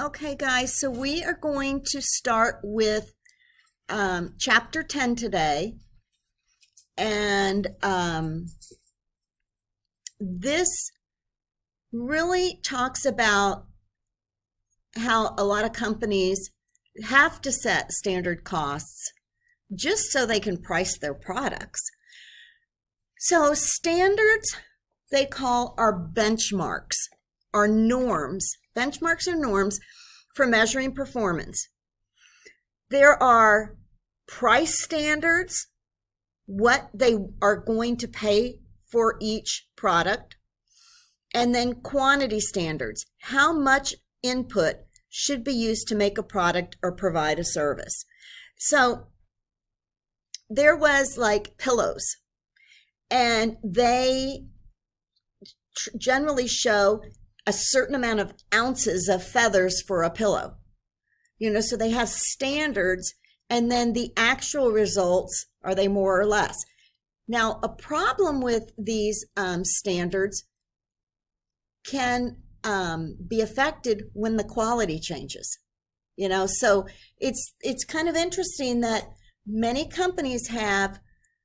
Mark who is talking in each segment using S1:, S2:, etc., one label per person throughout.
S1: Okay, guys, so we are going to start with chapter 10 today. And this really talks about how a lot of companies have to set standard costs just so they can price their products. So standards, they call are benchmarks, are norms. Benchmarks are norms for measuring performance. There are price standards, what they are going to pay for each product, and then quantity standards, how much input should be used to make a product or provide a service. So there was like pillows, and they generally show a certain amount of ounces of feathers for a pillow. So they have standards, and then the actual results, are they more or less? Now, a problem with these standards can be affected when the quality changes. So it's kind of interesting that many companies have,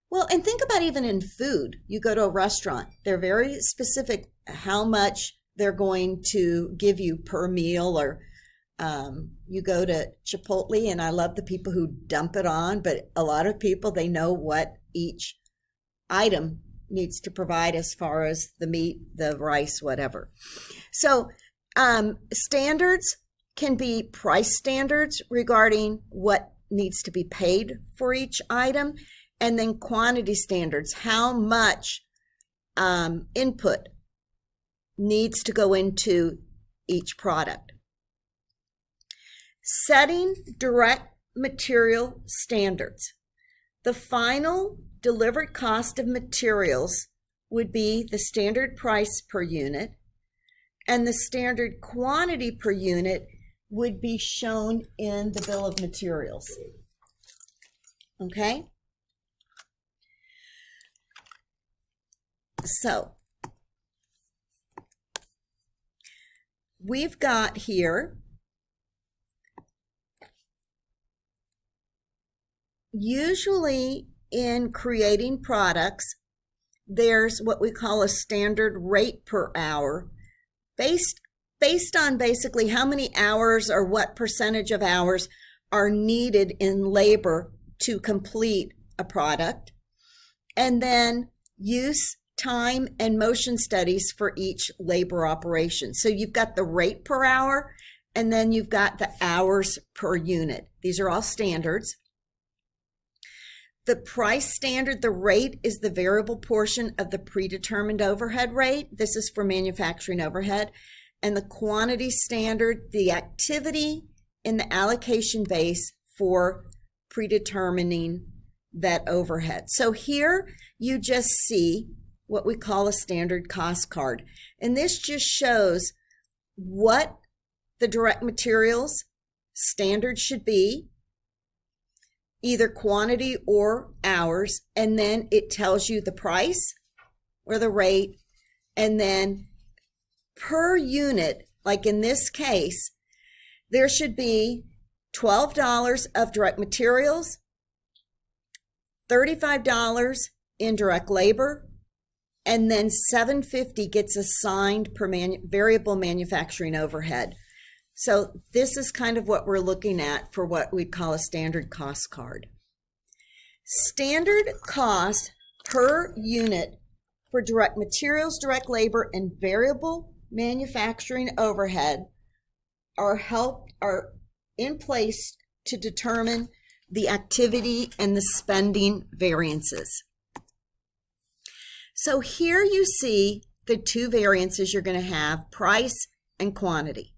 S1: well, and think about even in food. You go to a restaurant, they're very specific how much they're going to give you per meal, or you go to Chipotle, and I love the people who dump it on, but a lot of people, they know what each item needs to provide as far as the meat, the rice, whatever. So standards can be price standards regarding what needs to be paid for each item, and then quantity standards, how much input needs to go into each product. Setting direct material standards. The final delivered cost of materials would be the standard price per unit, and the standard quantity per unit would be shown in the bill of materials. Okay? So we've got here, usually in creating products, there's what we call a standard rate per hour, based on basically how many hours or what percentage of hours are needed in labor to complete a product, and then use, time, and motion studies for each labor operation. So you've got the rate per hour, and then you've got the hours per unit. These are all standards. The price standard, the rate, is the variable portion of the predetermined overhead rate. This is for manufacturing overhead. And the quantity standard, the activity in the allocation base for predetermining that overhead. So here you just see what we call a standard cost card. And this just shows what the direct materials standard should be, either quantity or hours, and then it tells you the price or the rate, and then per unit, like in this case, there should be $12 of direct materials, $35 in direct labor, and then $750 gets assigned per variable manufacturing overhead. So this is kind of what we're looking at for what we call a standard cost card. Standard cost per unit for direct materials, direct labor, and variable manufacturing overhead are in place to determine the activity and the spending variances. So here you see the two variances you're going to have, price and quantity.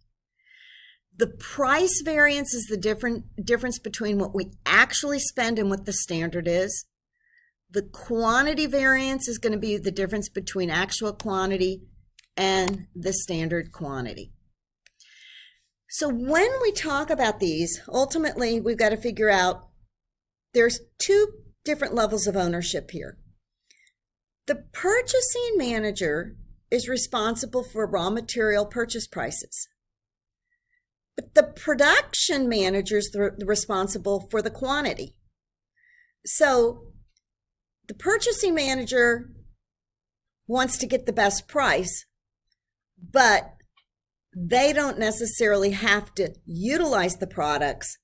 S1: The price variance is the difference between what we actually spend and what the standard is. The quantity variance is going to be the difference between actual quantity and the standard quantity. So when we talk about these, ultimately we've got to figure out there's two different levels of ownership here. The purchasing manager is responsible for raw material purchase prices. But the production manager is responsible for the quantity. So the purchasing manager wants to get the best price, but they don't necessarily have to utilize the products,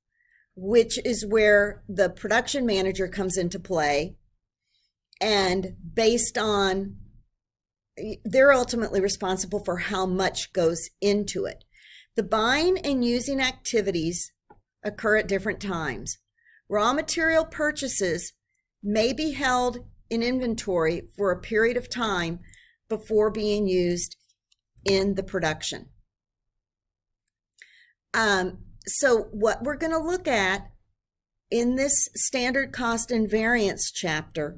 S1: which is where the production manager comes into play. And based on, they're ultimately responsible for how much goes into it. The buying and using activities occur at different times. Raw material purchases may be held in inventory for a period of time before being used in the production. So what we're going to look at in this standard cost and variance chapter,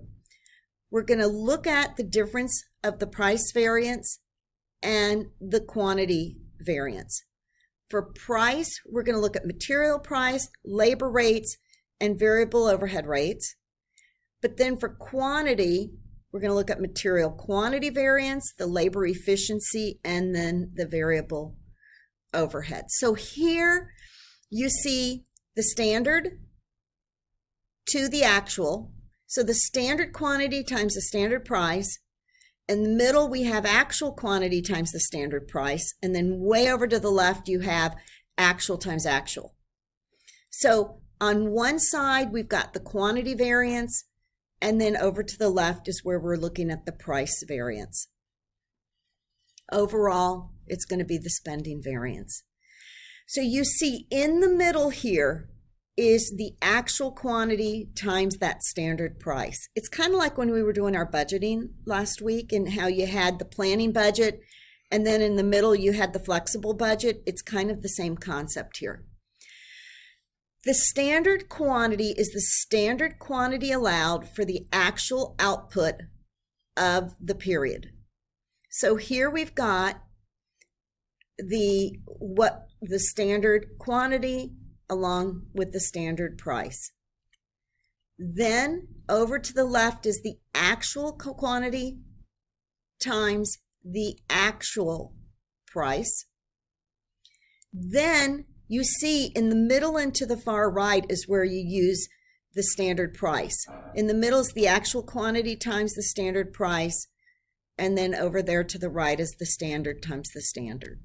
S1: we're going to look at the difference of the price variance and the quantity variance. For price, we're going to look at material price, labor rates, and variable overhead rates. But then for quantity, we're going to look at material quantity variance, the labor efficiency, and then the variable overhead. So here you see the standard to the actual. So the standard quantity times the standard price. In the middle, we have actual quantity times the standard price. And then way over to the left, you have actual times actual. So on one side, we've got the quantity variance. And then over to the left is where we're looking at the price variance. Overall, it's going to be the spending variance. So you see in the middle here is the actual quantity times that standard price. It's kind of like when we were doing our budgeting last week and how you had the planning budget and then in the middle you had the flexible budget. It's kind of the same concept here. The standard quantity is the standard quantity allowed for the actual output of the period. So here we've got the standard quantity along with the standard price. Then over to the left is the actual quantity times the actual price. Then you see in the middle and to the far right is where you use the standard price. In the middle is the actual quantity times the standard price. And then over there to the right is the standard times the standard.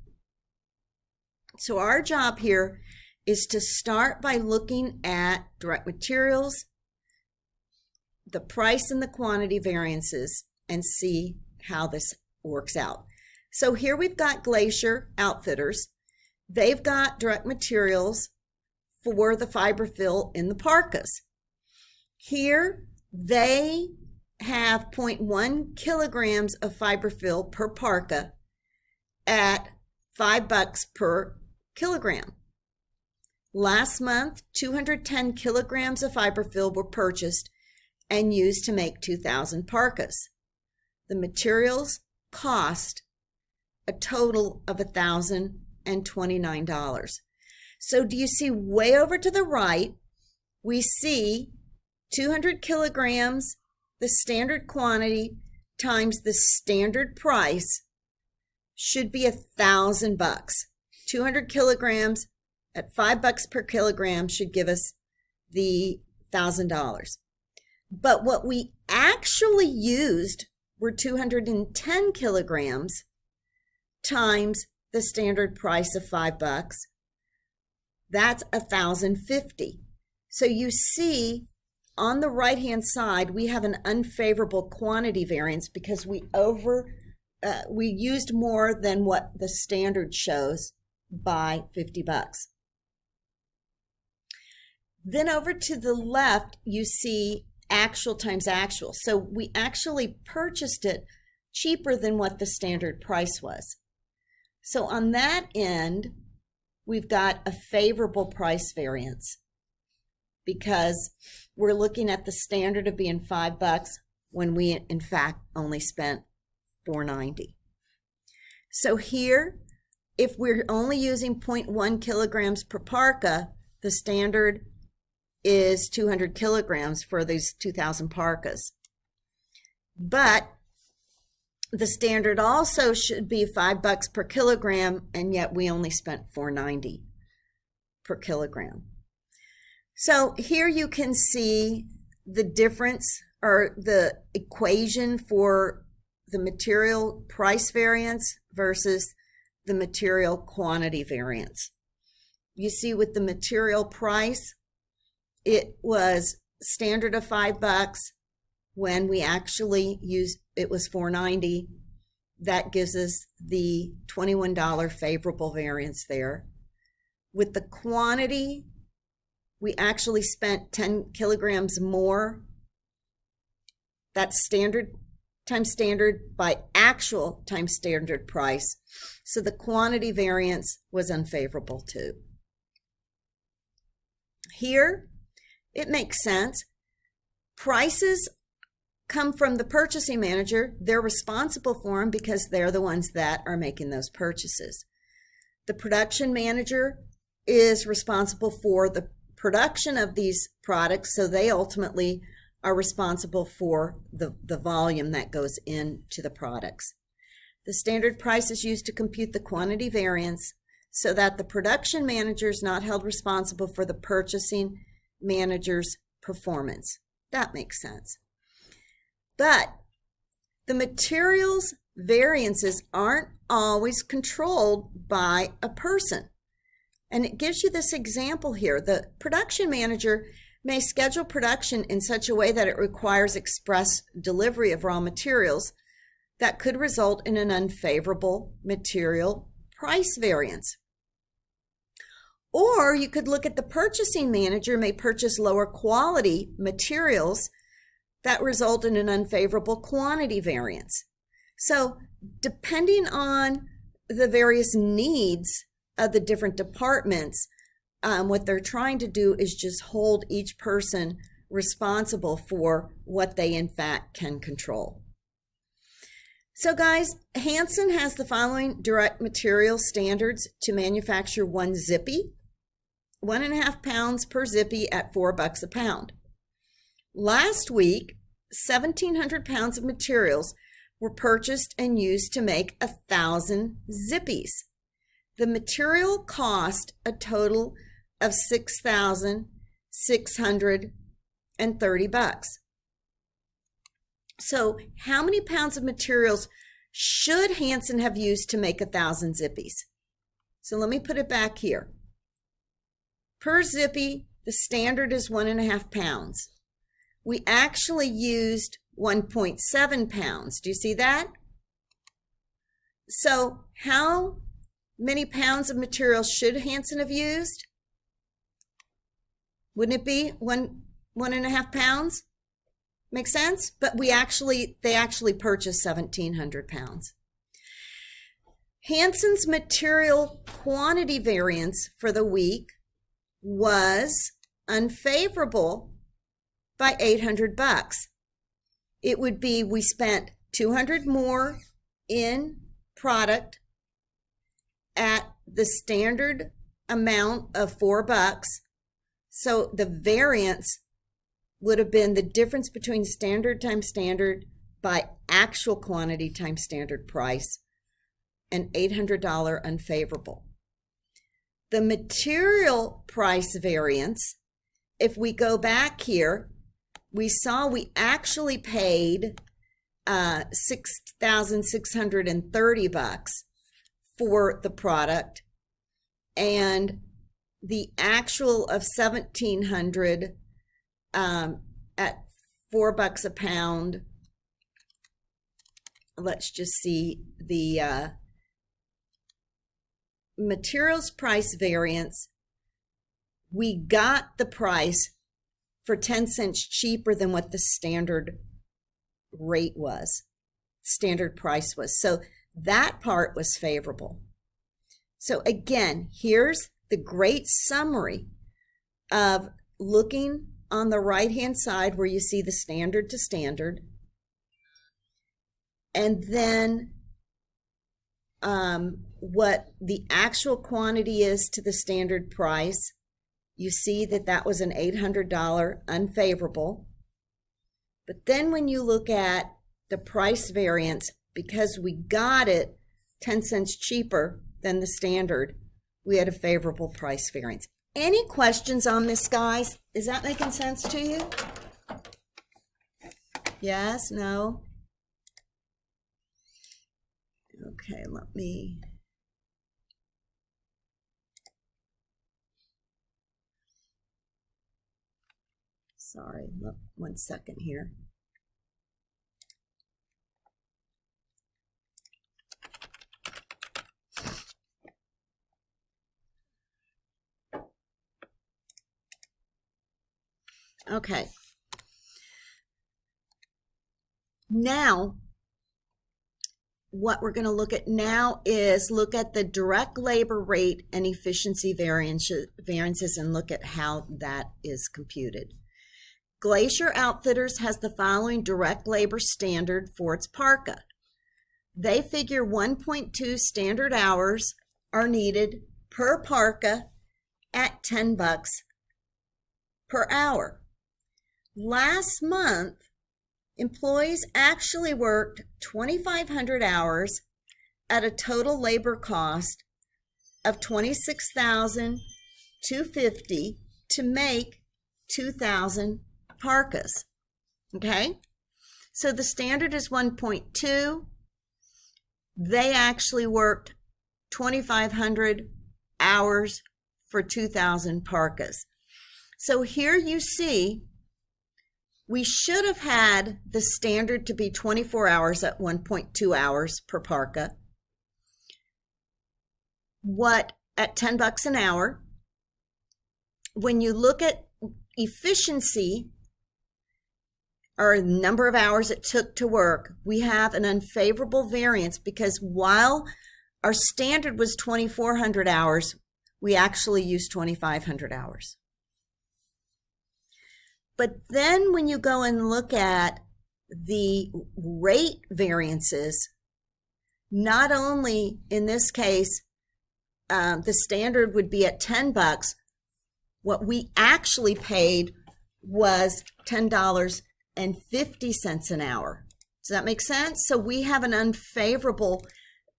S1: So our job here is to start by looking at direct materials, the price and the quantity variances, and see how this works out. So here we've got Glacier Outfitters. They've got direct materials for the fiber fill in the parkas. Here they have 0.1 kilograms of fiber fill per parka at $5 per kilogram. Last month, 210 kilograms of fiber fill were purchased and used to make 2,000 parkas. The materials cost a total of $1,029. So do you see way over to the right, we see 200 kilograms, the standard quantity times the standard price should be $1,000. 200 kilograms at $5 per kilogram should give us the $1,000. But what we actually used were 210 kilograms times the standard price of $5. That's $1,050. So you see on the right-hand side, we have an unfavorable quantity variance because we used more than what the standard shows by $50. Then over to the left, you see actual times actual. So we actually purchased it cheaper than what the standard price was. So on that end, we've got a favorable price variance because we're looking at the standard of being $5 when we in fact only spent $4.90. So here, if we're only using 0.1 kilograms per parka, the standard is 200 kilograms for these 2,000 parkas. But the standard also should be $5 per kilogram, and yet we only spent $4.90. per kilogram. So here you can see the difference, or the equation for the material price variance versus the material quantity variance. You see with the material price, it was standard of $5. When we actually used, it was $4.90. That gives us the $21 favorable variance there. With the quantity, we actually spent 10 kilograms more. That's standard times standard by actual times standard price. So the quantity variance was unfavorable too. Here, it makes sense. Prices come from the purchasing manager. They're responsible for them because they're the ones that are making those purchases. The production manager is responsible for the production of these products, so they ultimately are responsible for the volume that goes into the products. The standard price is used to compute the quantity variance so that the production manager is not held responsible for the purchasing manager's performance. That makes sense. But the materials variances aren't always controlled by a person. And it gives you this example here. The production manager may schedule production in such a way that it requires express delivery of raw materials that could result in an unfavorable material price variance. Or you could look at the purchasing manager may purchase lower quality materials that result in an unfavorable quantity variance. So depending on the various needs of the different departments, what they're trying to do is just hold each person responsible for what they in fact can control. So guys, Hansen has the following direct material standards to manufacture one zippy: 1.5 pounds per zippy at $4 a pound. Last week, 1,700 pounds of materials were purchased and used to make 1,000 zippies. The material cost a total of $6,630. So how many pounds of materials should Hansen have used to make 1,000 zippies? So let me put it back here. Per zippy, the standard is 1.5 pounds. We actually used 1.7 pounds. Do you see that? So how many pounds of material should Hansen have used? Wouldn't it be 1.5 pounds? Make sense? But they actually purchased 1,700 pounds. Hansen's material quantity variance for the week was unfavorable by $800. It would be, we spent $200 more in product at the standard amount of $4. So the variance would have been the difference between standard times standard by actual quantity times standard price, and $800 unfavorable. The material price variance, if we go back here, we saw we actually paid $6,630 for the product, and the actual of $1,700 at $4 a pound. Let's just see the materials price variance. We got the price for 10 cents cheaper than what the standard rate was, standard price was. So that part was favorable. So again, here's the great summary of looking on the right-hand side where you see the standard to standard, and then what the actual quantity is to the standard price. You see that that was an $800 unfavorable. But then when you look at the price variance, because we got it 10 cents cheaper than the standard, we had a favorable price variance. Any questions on this, guys? Is that making sense to you? Yes? No? Okay, let me... Sorry, look, 1 second here. Okay. Now, what we're going to look at now is look at the direct labor rate and efficiency variances and look at how that is computed. Glacier Outfitters has the following direct labor standard for its parka. They figure 1.2 standard hours are needed per parka at $10 per hour. Last month, employees actually worked 2,500 hours at a total labor cost of $26,250 to make 2,000 parkas. Okay? So the standard is 1.2. They actually worked 2,500 hours for 2,000 parkas. So here you see we should have had the standard to be 24 hours at 1.2 hours per parka. What at $10 an hour? When you look at efficiency or number of hours it took to work, we have an unfavorable variance because while our standard was 2,400 hours, we actually used 2,500 hours. But then when you go and look at the rate variances, not only in this case, the standard would be at $10, what we actually paid was $10.50 an hour. Does that make sense? So we have an unfavorable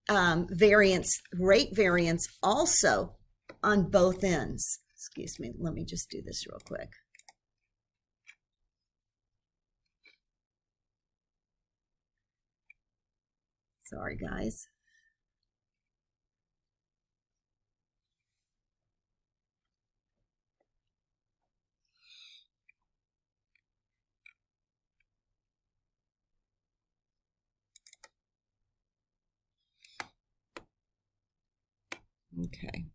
S1: rate variance also on both ends. Excuse me, let me just do this real quick. Sorry, guys. Okay.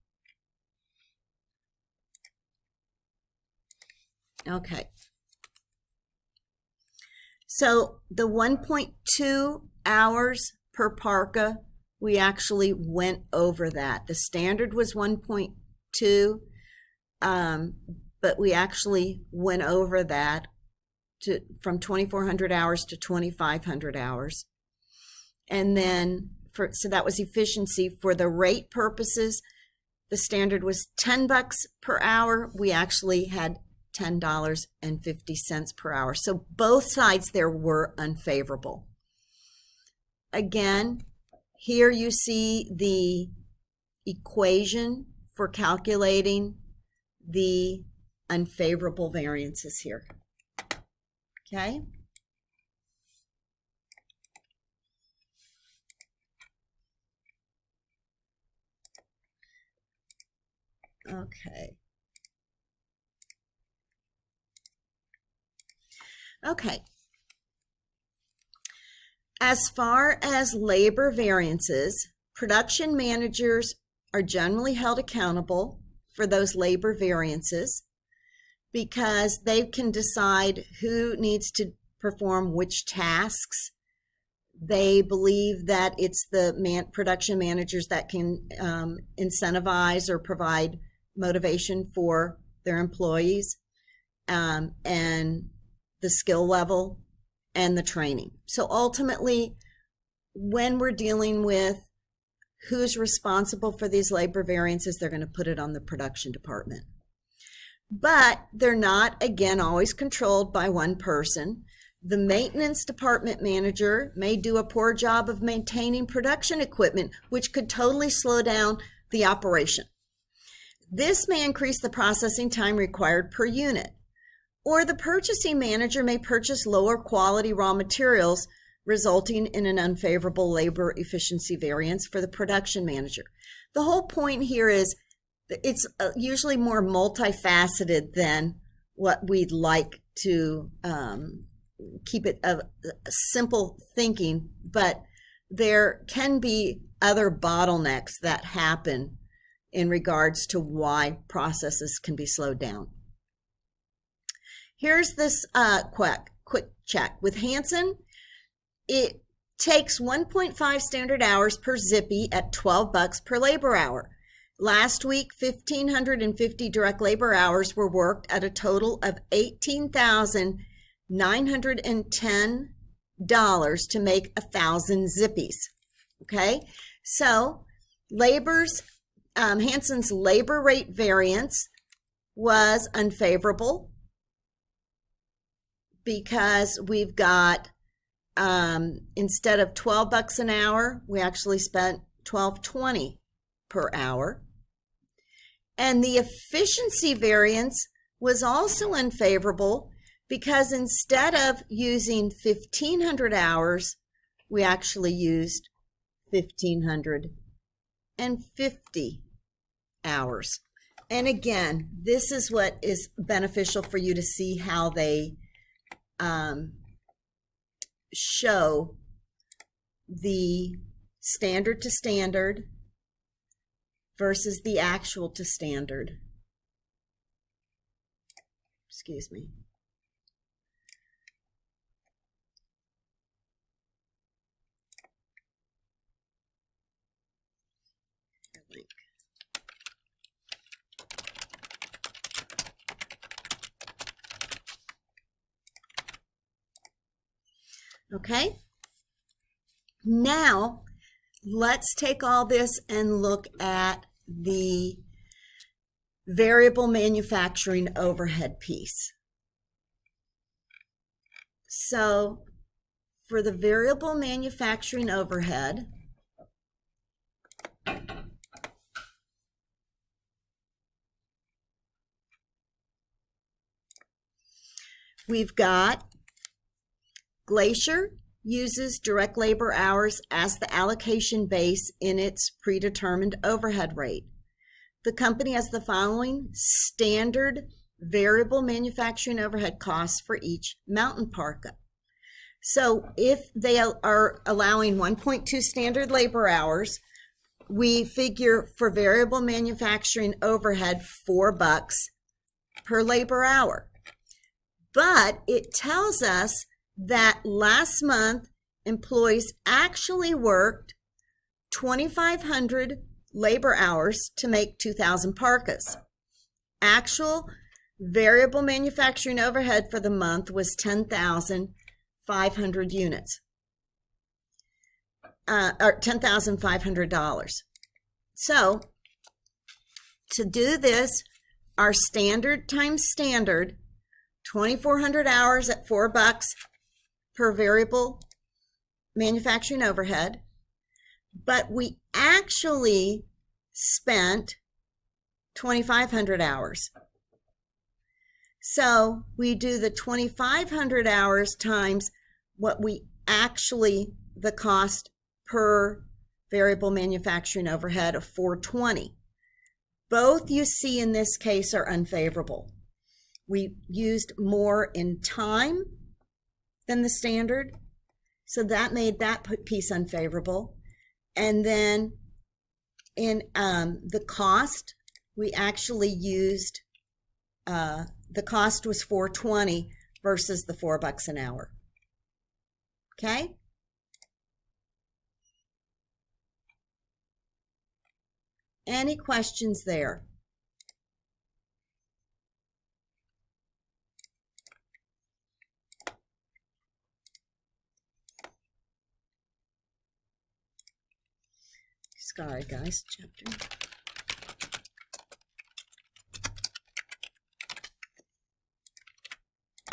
S1: Okay. So the 1.2 hours per parka, we actually went over that. The standard was 1.2, but we actually went over that from 2,400 hours to 2,500 hours. And then, so that was efficiency. For the rate purposes, the standard was $10 per hour. We actually had $10.50 per hour. So both sides there were unfavorable. Again, here you see the equation for calculating the unfavorable variances here. Okay? Okay. Okay. As far as labor variances, production managers are generally held accountable for those labor variances because they can decide who needs to perform which tasks. They believe that it's the production managers that can incentivize or provide motivation for their employees and the skill level and the training. So ultimately, when we're dealing with who's responsible for these labor variances, they're going to put it on the production department. But they're not, again, always controlled by one person. The maintenance department manager may do a poor job of maintaining production equipment, which could totally slow down the operation. This may increase the processing time required per unit. Or the purchasing manager may purchase lower quality raw materials, resulting in an unfavorable labor efficiency variance for the production manager. The whole point here is it's usually more multifaceted than what we'd like to keep it a simple thinking, but there can be other bottlenecks that happen in regards to why processes can be slowed down. Here's this quick check. With Hansen, it takes 1.5 standard hours per zippy at $12 per labor hour. Last week, 1,550 direct labor hours were worked at a total of $18,910 to make 1,000 zippies. Okay, so Hansen's labor rate variance was unfavorable because we've got instead of $12 an hour, we actually spent $12.20 per hour. And the efficiency variance was also unfavorable because instead of using 1,500 hours, we actually used 1,550 hours. And again, this is what is beneficial for you to see how they show the standard to standard versus the actual to standard. Excuse me. Okay, now let's take all this and look at the variable manufacturing overhead piece. So for the variable manufacturing overhead, we've got Glacier uses direct labor hours as the allocation base in its predetermined overhead rate. The company has the following standard variable manufacturing overhead costs for each mountain parka. So if they are allowing 1.2 standard labor hours, we figure for variable manufacturing overhead $4 per labor hour. But it tells us that last month employees actually worked 2,500 labor hours to make 2,000 parkas. Actual variable manufacturing overhead for the month was 10,500 units, or $10,500. So to do this, our standard times standard, 2,400 hours at $4 per variable manufacturing overhead, but we actually spent 2,500 hours. So we do the 2,500 hours times what we actually, the cost per variable manufacturing overhead of $420. Both you see in this case are unfavorable. We used more in time than the standard, so that made that piece unfavorable. And then in the cost, we actually used, the cost was $420 versus the $4 an hour. Okay? Any questions there? Sorry, guys. Chapter.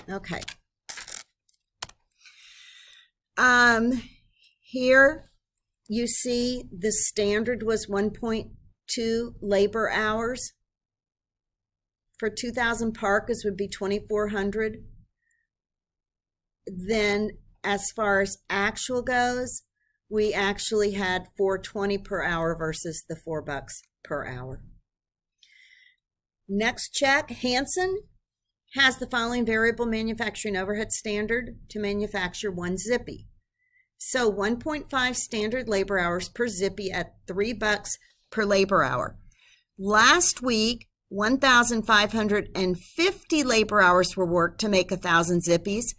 S1: Okay. Here you see the standard was 1.2 labor hours for 2,000 parkas would be 2,400. Then as far as actual goes, we actually had $4.20 per hour versus the $4 per hour. Next check, Hansen has the following variable manufacturing overhead standard to manufacture one zippy. So 1.5 standard labor hours per zippy at $3 per labor hour. Last week, 1,550 labor hours were worked to make 1,000 zippies,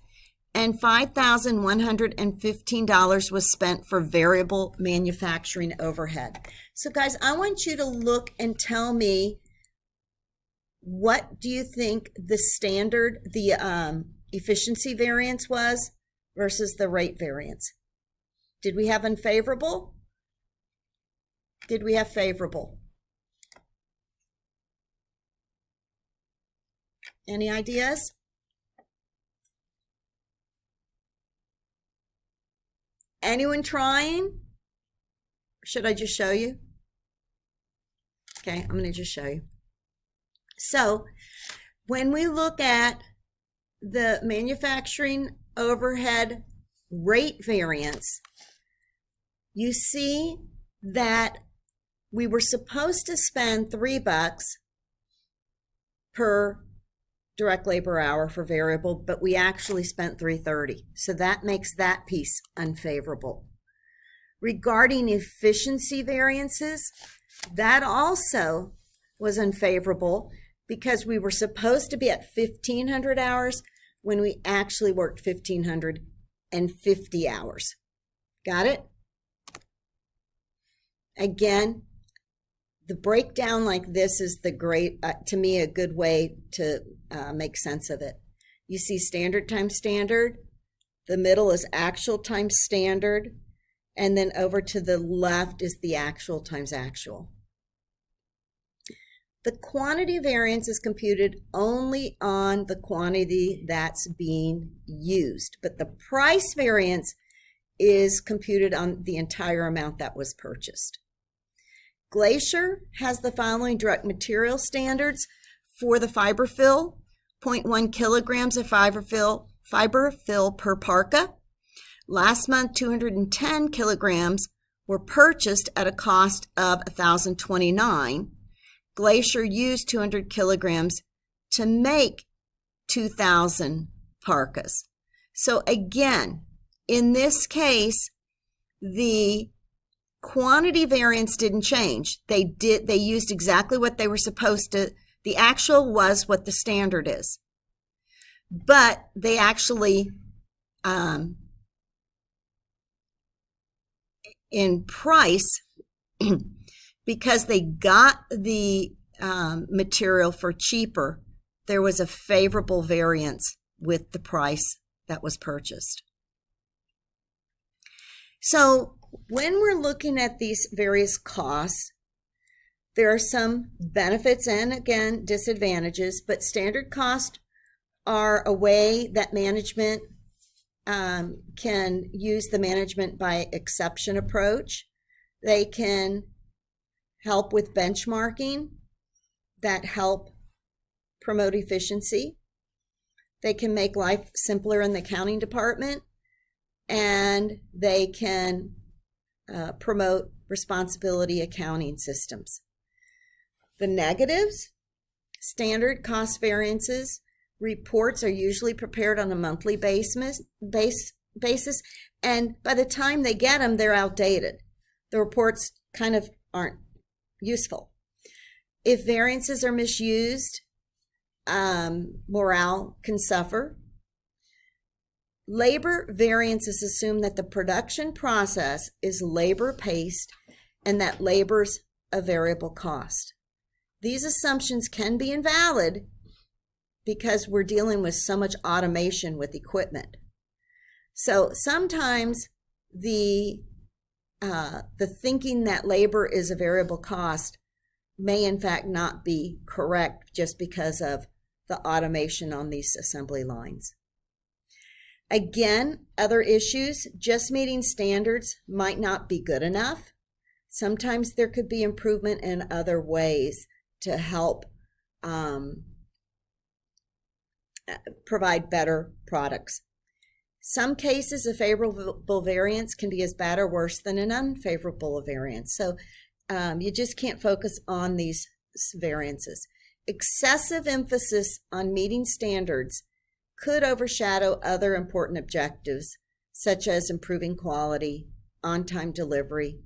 S1: and $5,115 was spent for variable manufacturing overhead. So guys, I want you to look and tell me, what do you think the standard, the efficiency variance was versus the rate variance? Did we have unfavorable? Did we have favorable? Any ideas? Anyone trying? Should I just show you? Okay, I'm going to just show you. So when we look at the manufacturing overhead rate variance, you see that we were supposed to spend $3 per direct labor hour for variable, but we actually spent $3.30. So that makes that piece unfavorable. Regarding efficiency variances, that also was unfavorable because we were supposed to be at 1,500 hours when we actually worked 1,550 hours. Got it? Again, the breakdown like this is the great, to me, a good way to make sense of it. You see standard times standard, the middle is actual times standard, and then over to the left is the actual times actual. The quantity variance is computed only on the quantity that's being used, but the price variance is computed on the entire amount that was purchased. Glacier has the following direct material standards for the fiber fill: 0.1 kilograms of fiber fill per parka. Last month, 210 kilograms were purchased at a cost of $1,029. Glacier used 200 kilograms to make 2,000 parkas. So again, in this case, the quantity variance didn't change. They used exactly what they were supposed to. The actual was what the standard is. But they actually, in price, because they got the material for cheaper, there was a favorable variance with the price that was purchased. So when we're looking at these various costs, there are some benefits and, again, disadvantages, but standard costs are a way that management can use the management by exception approach. They can help with benchmarking that help promote efficiency. They can make life simpler in the accounting department, and they can promote responsibility accounting systems. The negatives: standard cost variances reports are usually prepared on a monthly basis, and by the time they get them, they're outdated. The reports kind of aren't useful. If variances are misused, morale can suffer. Labor variances assume that the production process is labor-paced and that labor's a variable cost. These assumptions can be invalid because we're dealing with so much automation with equipment. So sometimes the thinking that labor is a variable cost may in fact not be correct just because of the automation on these assembly lines. Again, other issues: just meeting standards might not be good enough. Sometimes there could be improvement in other ways to help provide better products. Some cases, a favorable variance can be as bad or worse than an unfavorable variance. So you just can't focus on these variances. Excessive emphasis on meeting standards could overshadow other important objectives, such as improving quality, on-time delivery,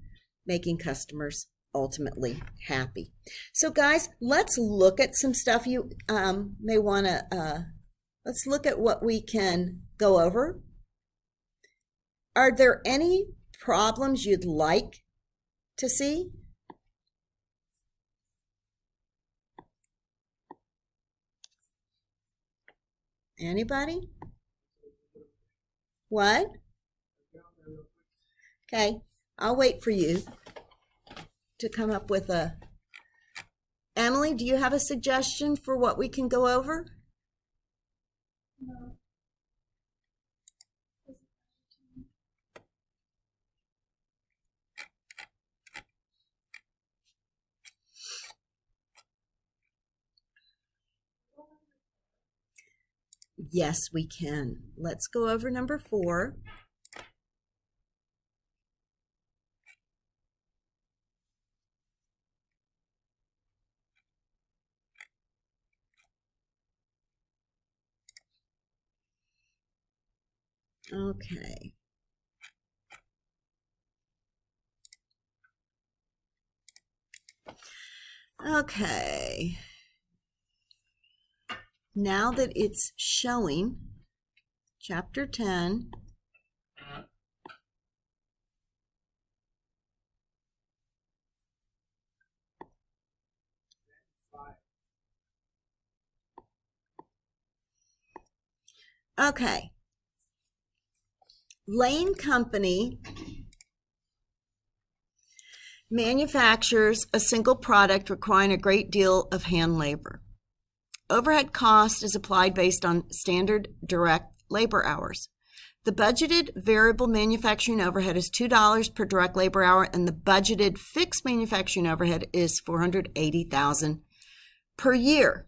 S1: making customers ultimately happy. So guys, let's look at some stuff you may want to, let's look at what we can go over. Are there any problems you'd like to see? Anybody? What? Okay, I'll wait for you to come up with a... Emily, do you have a suggestion for what we can go over?
S2: No.
S1: Yes, we can. Let's go over number 4. Okay. Okay. Now that it's showing, chapter 10, okay. Lane Company manufactures a single product requiring a great deal of hand labor. Overhead cost is applied based on standard direct labor hours. The budgeted variable manufacturing overhead is $2 per direct labor hour, and the budgeted fixed manufacturing overhead is $480,000 per year.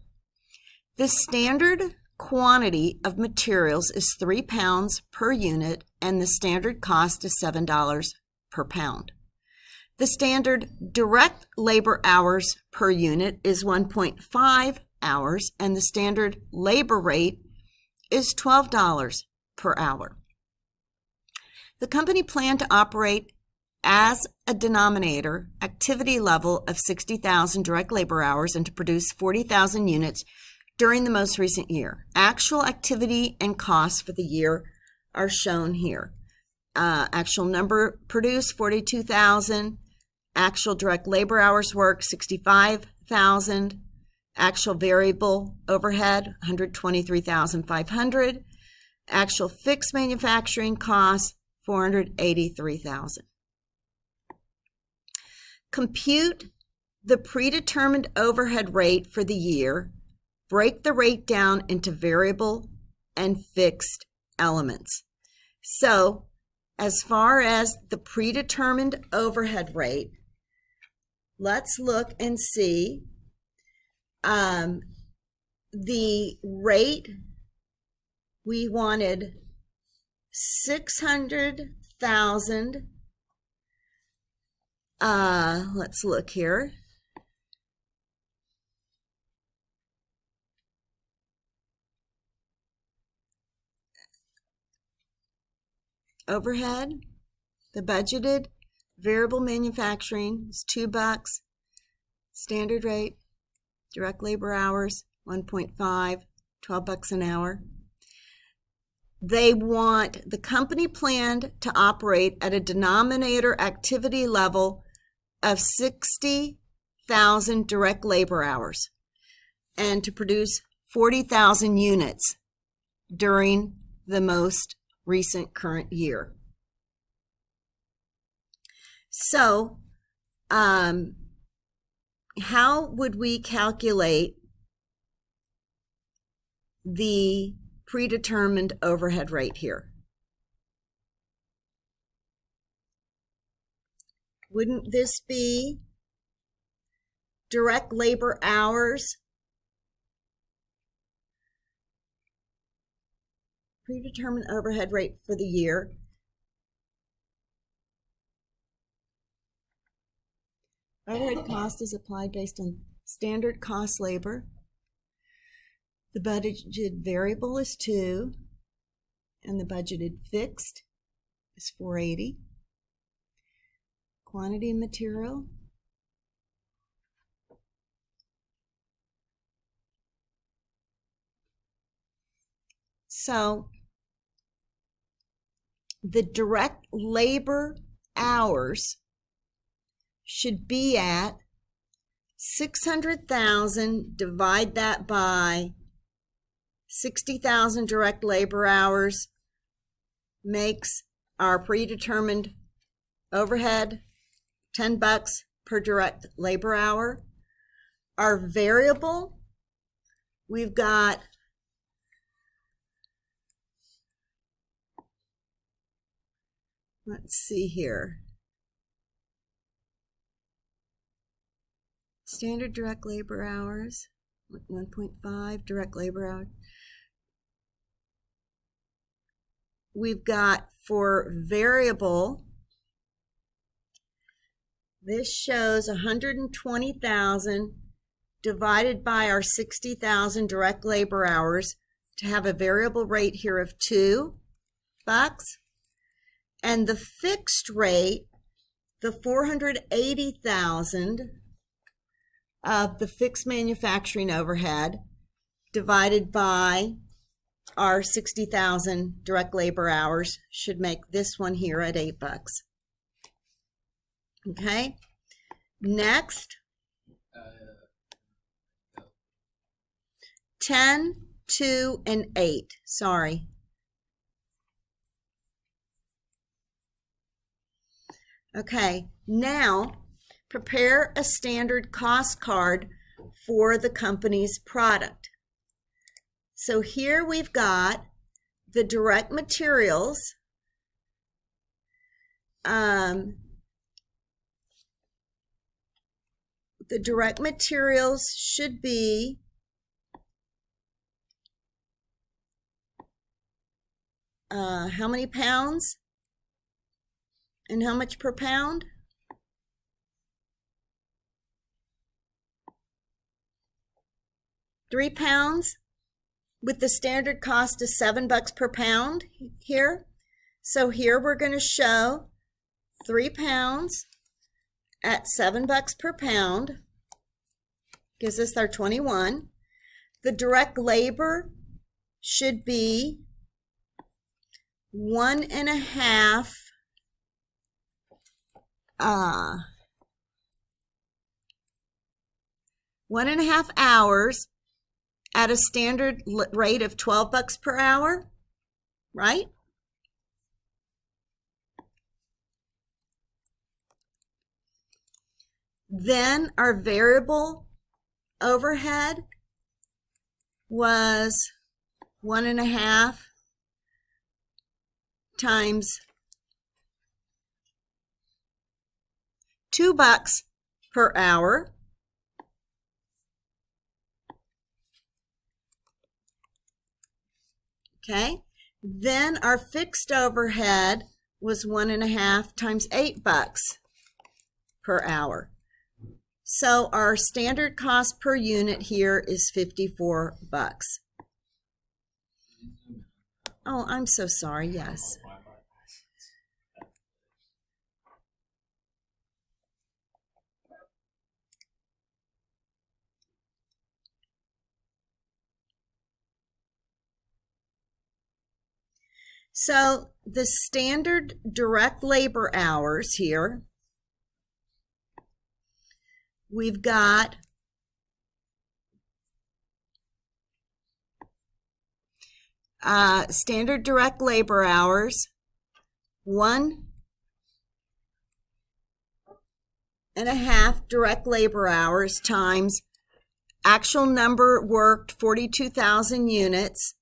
S1: The standard quantity of materials is 3 pounds per unit, and the standard cost is $7 per pound. The standard direct labor hours per unit is 1.5 hours, and the standard labor rate is $12 per hour. The company planned to operate as a denominator activity level of 60,000 direct labor hours and to produce 40,000 units during the most recent year. Actual activity and costs for the year are shown here. Actual number produced, 42,000. Actual direct labor hours worked, 65,000. Actual variable overhead, 123,500. Actual fixed manufacturing costs, 483,000. Compute the predetermined overhead rate for the year. Break the rate down into variable and fixed elements. So, as far as the predetermined overhead rate, let's look and see the rate. We wanted 600,000. Let's look here. Overhead, the budgeted variable manufacturing is $2. Standard rate, direct labor hours, 1.5, $12 an hour. The company planned to operate at a denominator activity level of 60,000 direct labor hours and to produce 40,000 units during the most recent current year. So, how would we calculate the predetermined overhead rate here? Wouldn't this be direct labor hours predetermined overhead rate for the year. Overhead cost is applied based on standard cost labor. The budgeted variable is 2, and the budgeted fixed is 480. Quantity of material. So the direct labor hours should be at 600,000, divide that by 60,000 direct labor hours, makes our predetermined overhead $10 per direct labor hour. Our variable, we've got let's see here. Standard direct labor hours, 1.5 direct labor hours. We've got for variable, this shows 120,000 divided by our 60,000 direct labor hours to have a variable rate here of $2. And the fixed rate, the 480,000 of the fixed manufacturing overhead divided by our 60,000 direct labor hours should make this one here at $8. Okay, next, 10, 2, and 8, sorry. Okay, now prepare a standard cost card for the company's product. So here we've got the direct materials. The direct materials should be how many pounds and how much per pound? £3 with the standard cost of $7 per pound here. So here we're going to show £3 at $7 per pound, gives us our 21. The direct labor should be 1.5 hours at a standard rate of $12 per hour, right? Then our variable overhead was 1.5 times $2 per hour. Okay, then our fixed overhead was 1.5 times $8 per hour. So our standard cost per unit here is $54. Oh, I'm so sorry, yes. So the standard direct labor hours here, we've got standard direct labor hours, 1.5 direct labor hours times actual number worked, 42,000 units.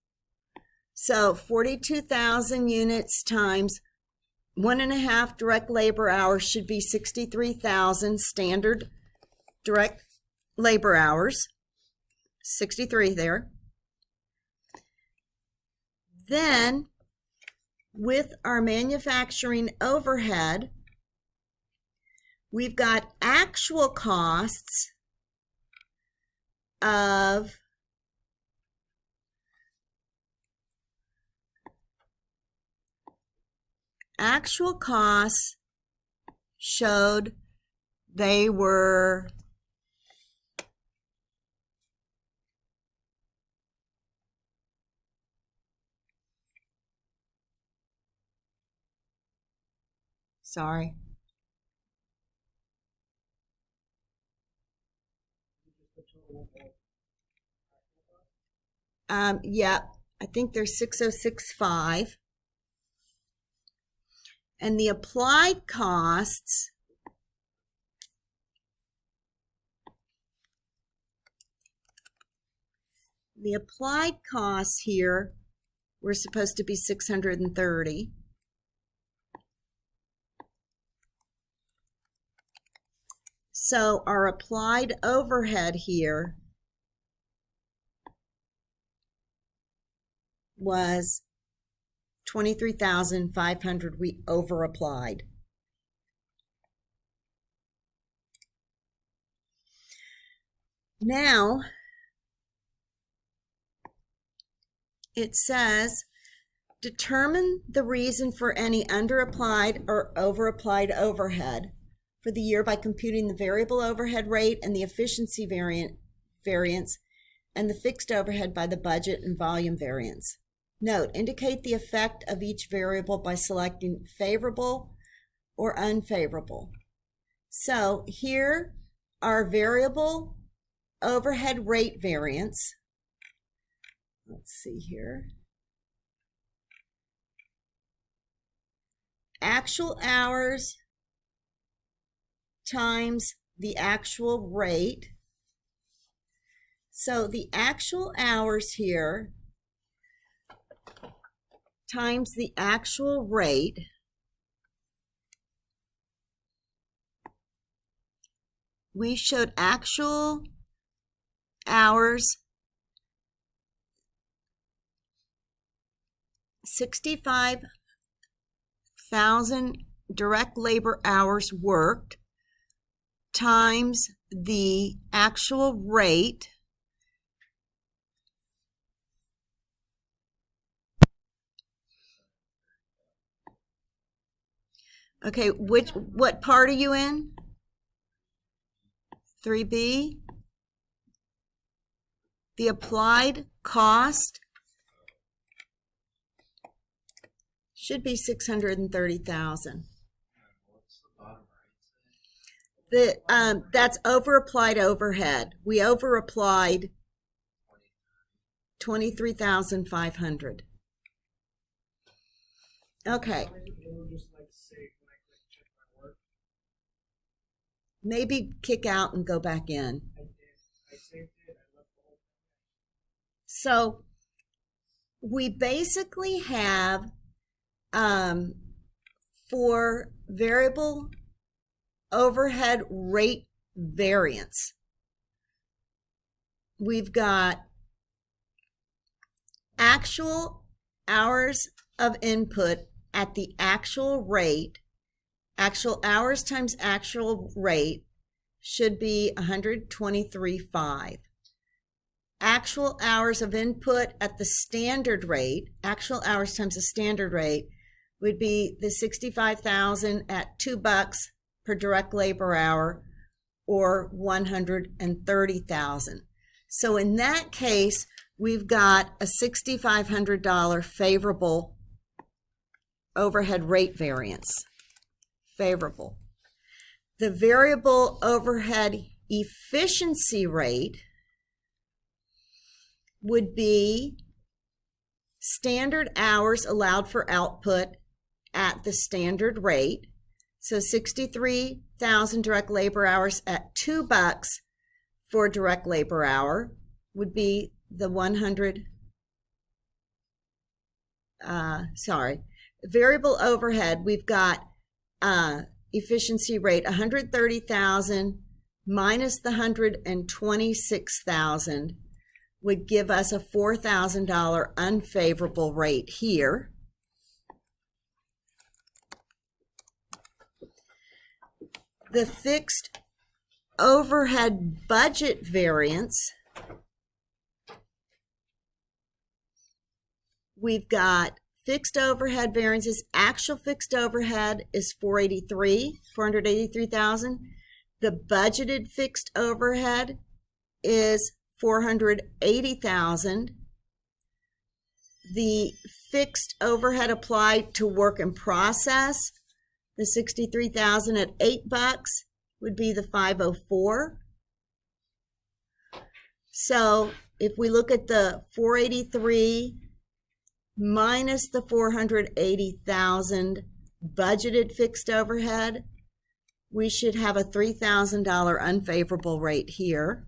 S1: So 42,000 units times 1.5 direct labor hours should be 63,000 standard direct labor hours. 63 there. Then with our manufacturing overhead, we've got actual costs of showed they were sorry. Yeah, I think there's 6065. And the applied costs here were supposed to be 630. So our applied overhead here was 23,500. We over applied. Now it says determine the reason for any under applied or over applied overhead for the year by computing the variable overhead rate and the efficiency variance and the fixed overhead by the budget and volume variance. Note, indicate the effect of each variable by selecting favorable or unfavorable. So here, our variable overhead rate variance, let's see here, actual hours times the actual rate. So the actual hours here times the actual rate we showed actual hours 65,000 direct labor hours worked times the actual rate Okay, what part are you in? 3B. The applied cost should be 630,000. That's over applied overhead. We over applied 23,500. Okay. Maybe kick out and go back in. So we basically have for variable overhead rate variance, we've got actual hours of input at the actual rate. Actual hours times actual rate should be 123.5. Actual hours of input at the standard rate, actual hours times the standard rate, would be the 65,000 at $2 per direct labor hour, or 130,000. So in that case, we've got a $6,500 favorable overhead rate variance. Favorable. The variable overhead efficiency rate would be standard hours allowed for output at the standard rate. So 63,000 direct labor hours at $2 for direct labor hour would be the variable overhead. We've got efficiency rate 130,000 minus the 126,000 would give us a $4,000 unfavorable rate here. The fixed overhead budget variance, we've got fixed overhead variances. Actual fixed overhead is 483,000. The budgeted fixed overhead is 480,000. The fixed overhead applied to work in process, the 63,000 at $8 would be the 504. So if we look at the 483 minus the 480,000 budgeted fixed overhead, we should have a $3,000 unfavorable rate here.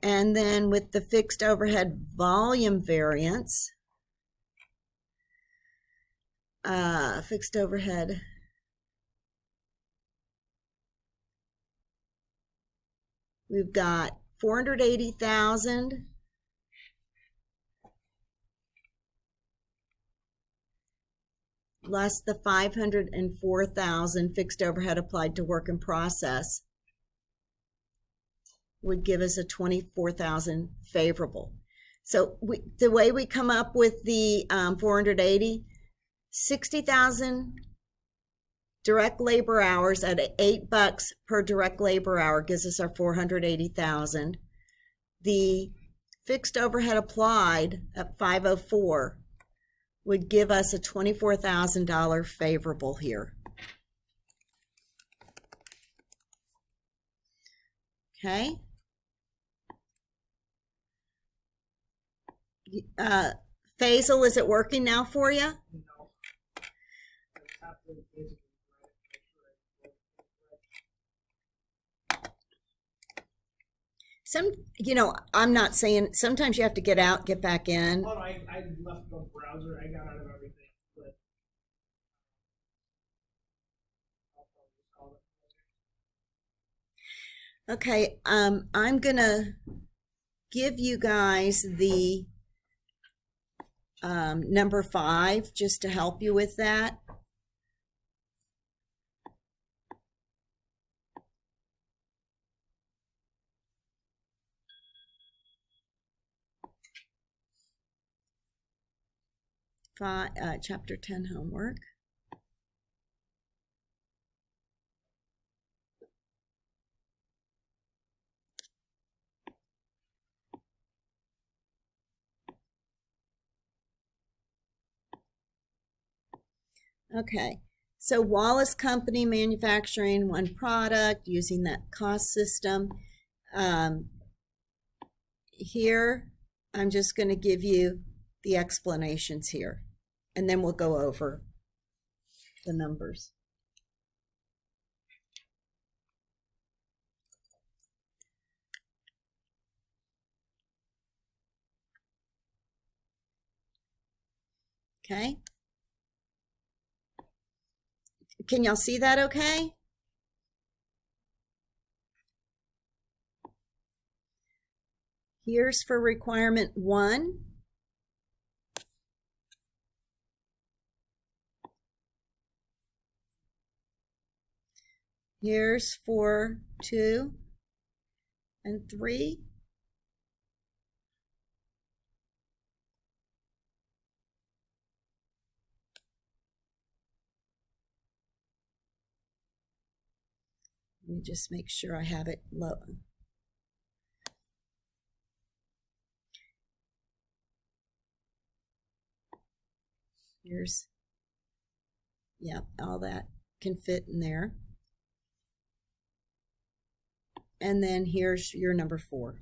S1: And then with the fixed overhead volume variance, fixed overhead, we've got 480,000 less the 504,000 fixed overhead applied to work in process would give us a 24,000 favorable. So the way we come up with the 480, 60,000 direct labor hours at $8 per direct labor hour gives us our 480,000. The fixed overhead applied at 504 would give us a $24,000 favorable here. Okay. Faisal, is it working now for you? I'm not saying, sometimes you have to get out, get back in.
S2: Oh, I left the browser. I got out of everything. But
S1: Okay, I'm gonna give you guys the number 5 just to help you with that. Chapter 10 homework. Okay, so Wallace Company manufacturing one product using that cost system. Here, I'm just going to give you the explanations here, and then we'll go over the numbers. Okay. Can y'all see that okay? Here's for requirement 1. Here's for 2 and 3. Let me just make sure I have it low. Here's, yeah, all that can fit in there. And then here's your number 4.